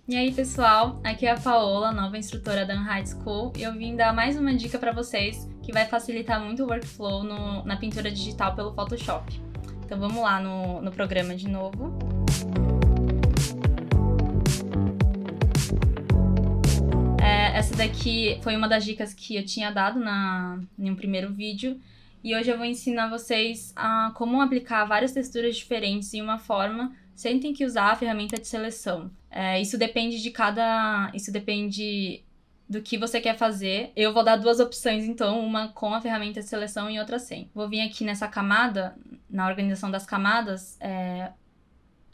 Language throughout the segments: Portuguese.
E aí, pessoal, aqui é a Paola, nova instrutora da Unhide School, e eu vim dar mais uma dica para vocês que vai facilitar muito o workflow na pintura digital pelo Photoshop. Então vamos lá no programa de novo. Essa daqui foi uma das dicas que eu tinha dado em um primeiro vídeo, e hoje eu vou ensinar vocês a como aplicar várias texturas diferentes em uma forma sem ter que usar a ferramenta de seleção. Isso depende do que você quer fazer. Eu vou dar duas opções, então, uma com a ferramenta de seleção e outra sem. Vou vir aqui nessa camada, na organização das camadas,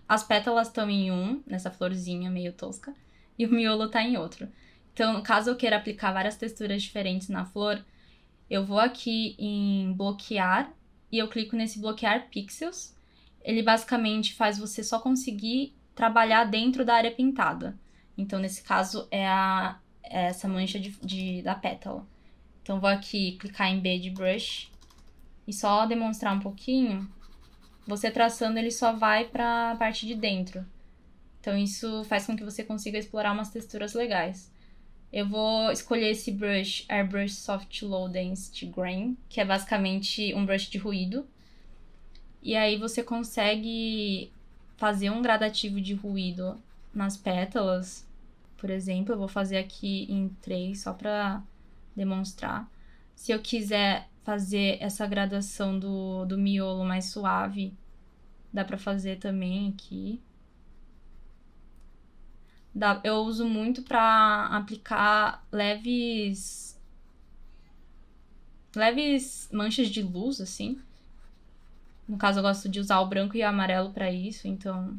as pétalas estão em um, nessa florzinha meio tosca, e o miolo está em outro. Então, caso eu queira aplicar várias texturas diferentes na flor, eu vou aqui em bloquear e eu clico nesse bloquear pixels. Ele basicamente faz você só conseguir trabalhar dentro da área pintada. Então, nesse caso, é essa mancha da pétala. Então, vou aqui clicar em B de brush e só demonstrar um pouquinho. Você traçando, ele só vai para a parte de dentro. Então, isso faz com que você consiga explorar umas texturas legais. Eu vou escolher esse brush, Airbrush Soft Low Density Grain, que é basicamente um brush de ruído. E aí você consegue fazer um gradativo de ruído nas pétalas. Por exemplo, eu vou fazer aqui em 3, só para demonstrar. Se eu quiser fazer essa gradação do miolo mais suave, dá para fazer também aqui. Eu uso muito para aplicar leves manchas de luz, assim. No caso, eu gosto de usar o branco e o amarelo para isso, então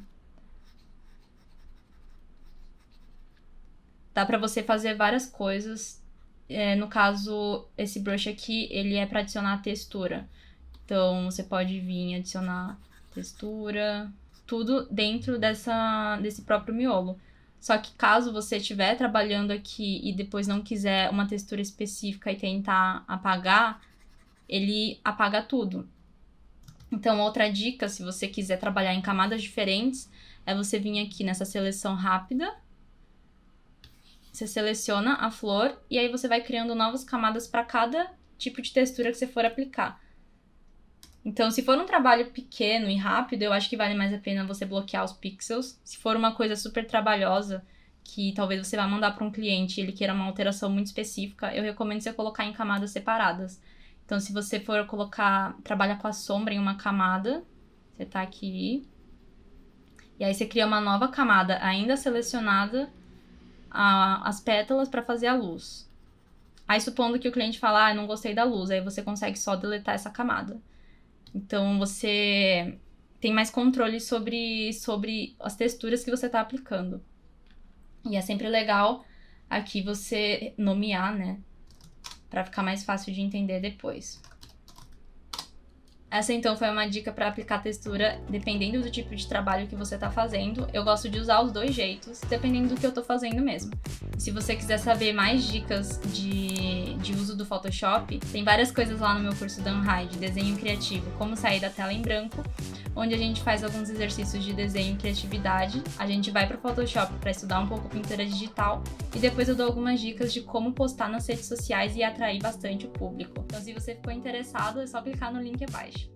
dá para você fazer várias coisas. No caso, esse brush aqui, ele é para adicionar textura. Então, você pode vir adicionar textura, tudo dentro desse próprio miolo. Só que caso você estiver trabalhando aqui e depois não quiser uma textura específica e tentar apagar, ele apaga tudo. Então, outra dica, se você quiser trabalhar em camadas diferentes, é você vir aqui nessa seleção rápida. Você seleciona a flor e aí você vai criando novas camadas para cada tipo de textura que você for aplicar. Então, se for um trabalho pequeno e rápido, eu acho que vale mais a pena você bloquear os pixels. Se for uma coisa super trabalhosa, que talvez você vá mandar para um cliente e ele queira uma alteração muito específica, eu recomendo você colocar em camadas separadas. Então, se você for trabalhar com a sombra em uma camada, você tá aqui, e aí você cria uma nova camada ainda selecionada, as pétalas para fazer a luz. Aí, supondo que o cliente fala, não gostei da luz, aí você consegue só deletar essa camada. Então, você tem mais controle sobre as texturas que você está aplicando. E é sempre legal aqui você nomear, né? Para ficar mais fácil de entender depois. Essa, então, foi uma dica para aplicar textura dependendo do tipo de trabalho que você está fazendo. Eu gosto de usar os dois jeitos, dependendo do que eu estou fazendo mesmo. Se você quiser saber mais dicas de uso do Photoshop, tem várias coisas lá no meu curso da Unhide, Desenho Criativo, Como Sair da Tela em Branco, onde a gente faz alguns exercícios de desenho e criatividade. A gente vai para o Photoshop para estudar um pouco pintura digital e depois eu dou algumas dicas de como postar nas redes sociais e atrair bastante o público. Então, se você ficou interessado, é só clicar no link abaixo.